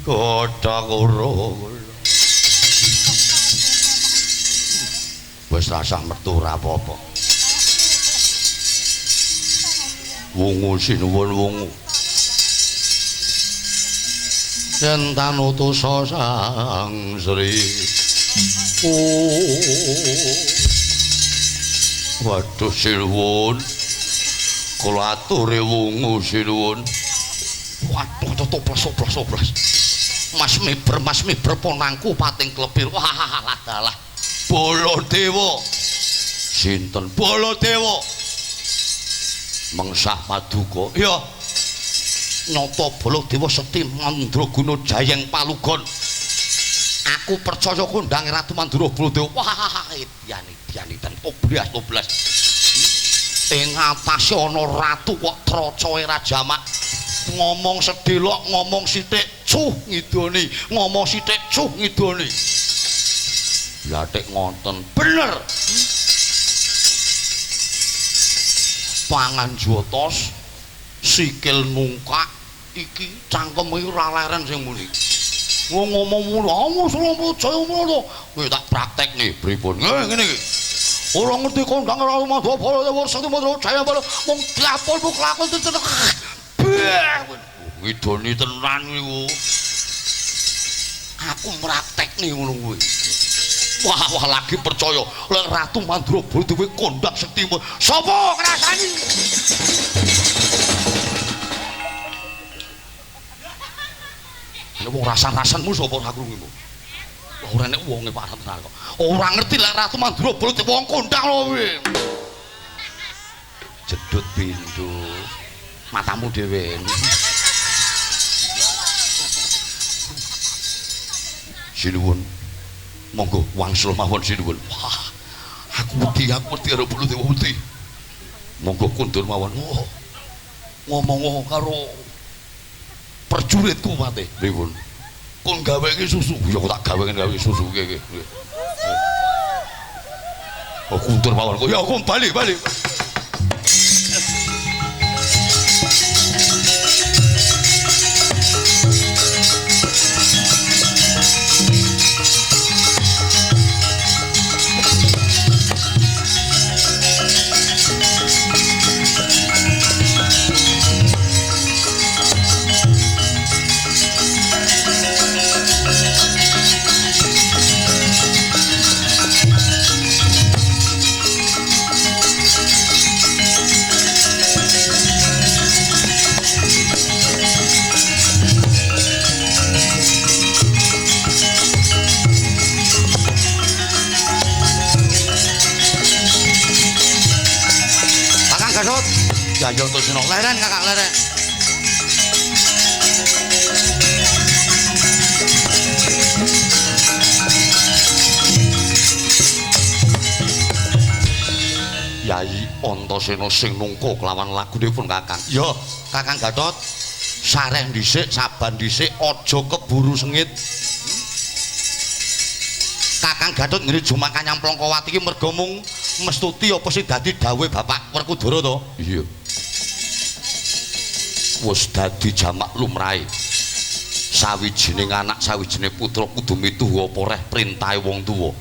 kotak ora. Wis rasah metu ora apa-apa. Wungu sinuwun wungu. Yen tanutusa Sang Sri. Waduh sinuwun. Kula aturi wungu sinuwun. Waduh toplas. Mas miber ponangku pating klepir. Wah dalah. Baladewa. Sinten Baladewa? Mengsah Paduka. Ya. Nyata Baladewa Sekti Mandraguna Jayeng Palugon. Aku percaya kondange Ratu Mandura Baladewa. Wah, diani dan toblas. Ing atase ana ratu kok tracae rajamak. Ngomong sedelok, ngomong sithik cuh ngidoni, ngomong sithik cuh ngidoni. Latik ngonten bener. Pangan jotos, sikil nungkak, iki cangkeme ora leren sing muni. Ngomong mulu, Surabaya Jaya mulu. Kowe tak praktekne pripun? Ngene iki. Ora ngerti kondang Ratu Mandura Baladewa Sekti Mandura Jaya Bala mung diapulmu kelakon tenan. Ngidoni tenan niku. Aku praktekne ngono kuwi. Wah lagi percaya lek Ratu Mandura Baladewa kondang sekti. Sapa ngrasani? Nek wong rasan-rasanmu sapa ora krungu? Ora nek wonge parah tenan kok. Ora ngerti lek Ratu Mandura Baladewa wong kondang lho kuwi. Jedut pintu. Matamu dhewe. Sinuwun. Monggo wangsul mawon sinuwun. Wah, aku wedi karo Baladewa wedi. Monggo kundur mawon. Oh, ngomong karo prajuritku pate. Pripun? Kon gawe iki susu. Ya kok tak gawe susu iki. Oh, kundur mawon. Ya kon bali. Yayi Antasena leren Kakang leren. Yayi Antasena sing nungko kelawan lagunipun Kakang. Ya, Kakang Gatot sareh dhisik, saban dhisik aja keburu sengit. Kakang Gatot ngene Jumangka Nyamplongkowati iki merga mung mestuti apa sing dadi dawuhe Bapak Werkudara to? Iya. Wis dadi jamak lumrahe. Sawijining anak, sawijining putra kudu mituh apa reh perintahe wong tuwa.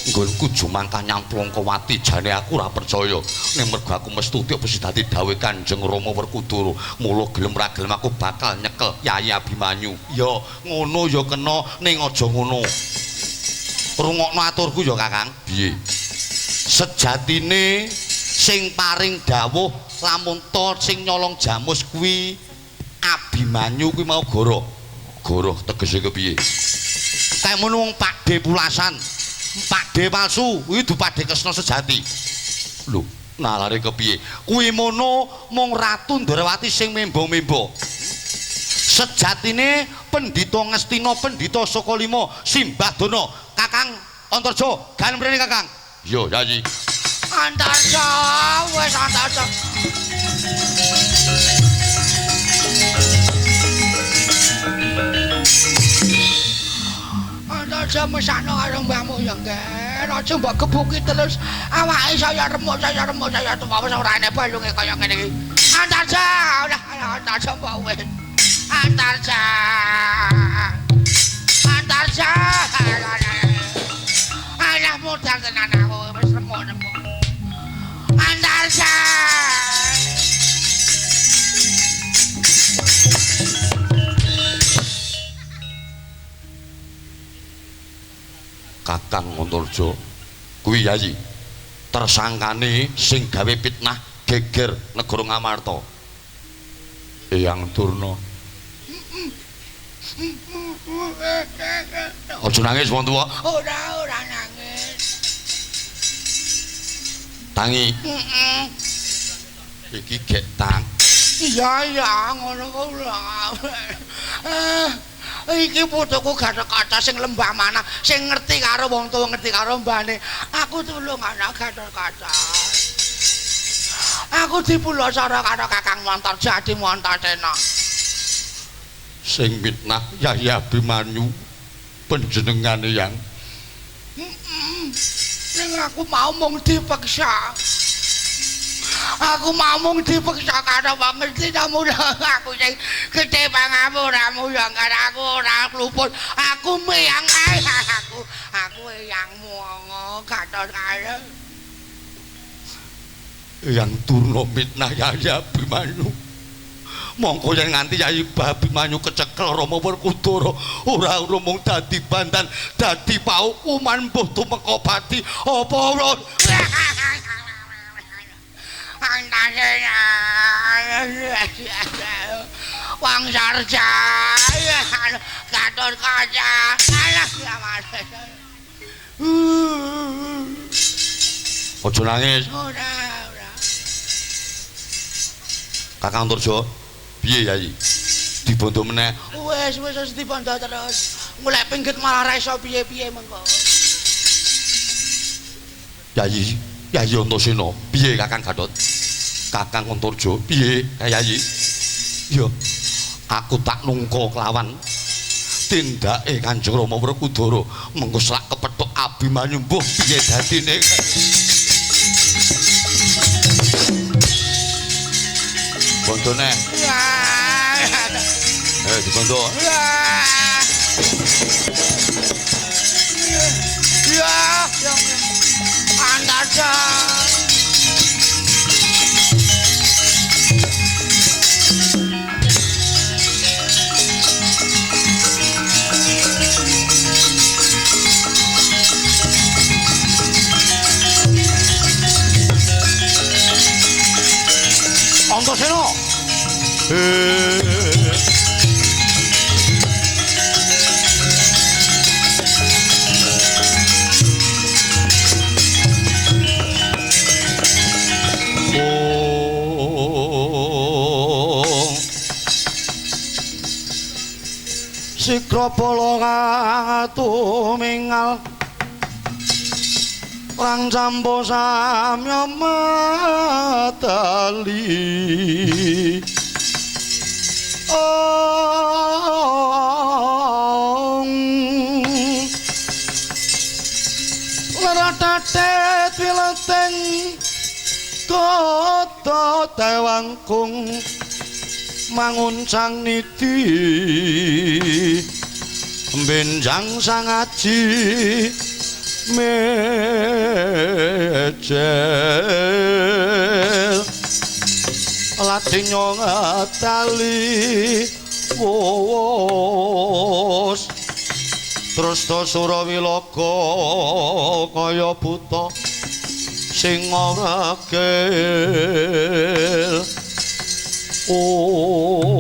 Nggonku Jumangka Nyamplongkowati jane aku ora percaya ning mergo aku mestuti apa sing dadi dawuhe Kanjeng Rama Werkudara. Mula gelem ra gelem aku bakal nyekel Yayi Abimanyu. Ya ngono ya kena ning aja ngono. Rungokno aturku ya Kakang. Piye? Sejatine sing paring dawuh lamun to sing nyolong jamus kuwi Abimanyu kuwi mau goro. Goro tegese kepiye? Kayak ngono wong Pakde pulasan. Pakde palsu kuwi du Pakde Kresna sejati. Lho, nalare kepiye? Kuwi mono mung Ratu Ndrawati sing membo-membo. Sejatine Pendhita Ngastina, Pendhita Sokalima, Simbah Dana, Kakang Antarja, galem mrene Kakang. Yo, Yayi. Antarja, wis Antarja. Antarja mesakno karo mbahmu ya nggih. Aja mbok gebuki terus awake saya remuk saya tuwa wis ora enek balunge kaya ngene iki. Antarja, udah Antarja mbok wis. Antarja. Antarja. Alah modal tenan aku wis remuk-remuk. Antarja. Kakang Antarja kuwi Yayi tersangkane sing gawe fitnah geger negara Ngamarta. Eyang Durna. Aja nangis wong tuwa. Ora nangis. Tangi. Iki gek tang. Iya ngono kuwi. Iki putuku Gathotkaca sing lembah manah, sing ngerti karo wong tuwa, ngerti karo mbane. Aku tulung anak Gathotkaca. Aku dipulosara karo Kakang Antarja di Antasena. Sing mitnah Yayi Abimanyu panjenengane yang Ning aku mau mung dipeksa. Aku mau mung dipeksa karo wong mesti namun aku sing gedhe pangapuranmu ya karo aku ora luput. Aku meyang aku eyangmu Gathotkaca. yang Durna mitnah Yayi Abimanyu. Mongko yen nganti Yayi Abimanyu kecekel Rama Werkudara ora mung dadi bandan, dadi paukuman mbuh tumeka pati apa ora. Antasena Wang Sarja Gathotkaca alah Aja nangis. ora Kakang Antarja, piye Yayi? Dibondo meneh. wis dibondo terus. Golek pinggit malah ra iso piye-piye mengko. Yayi Antasena, piye Kakang Gatot? Kakang Antarja, piye Yayi? Ya, aku tak nungka kelawan tindake Kanjeng Rama Werkudara mengko slak kepethuk Abimanyu mbuh piye dadine. Bondone. Dibondo. Ya, Antarja. Antasena. Sikrapala tumingal Rang campo samya matali Leratate wileteng kota tewangkung manguncang niti benjang sangaji mejel latinya ngatali wos terus to Surawilaga kaya buta sing ora gel oh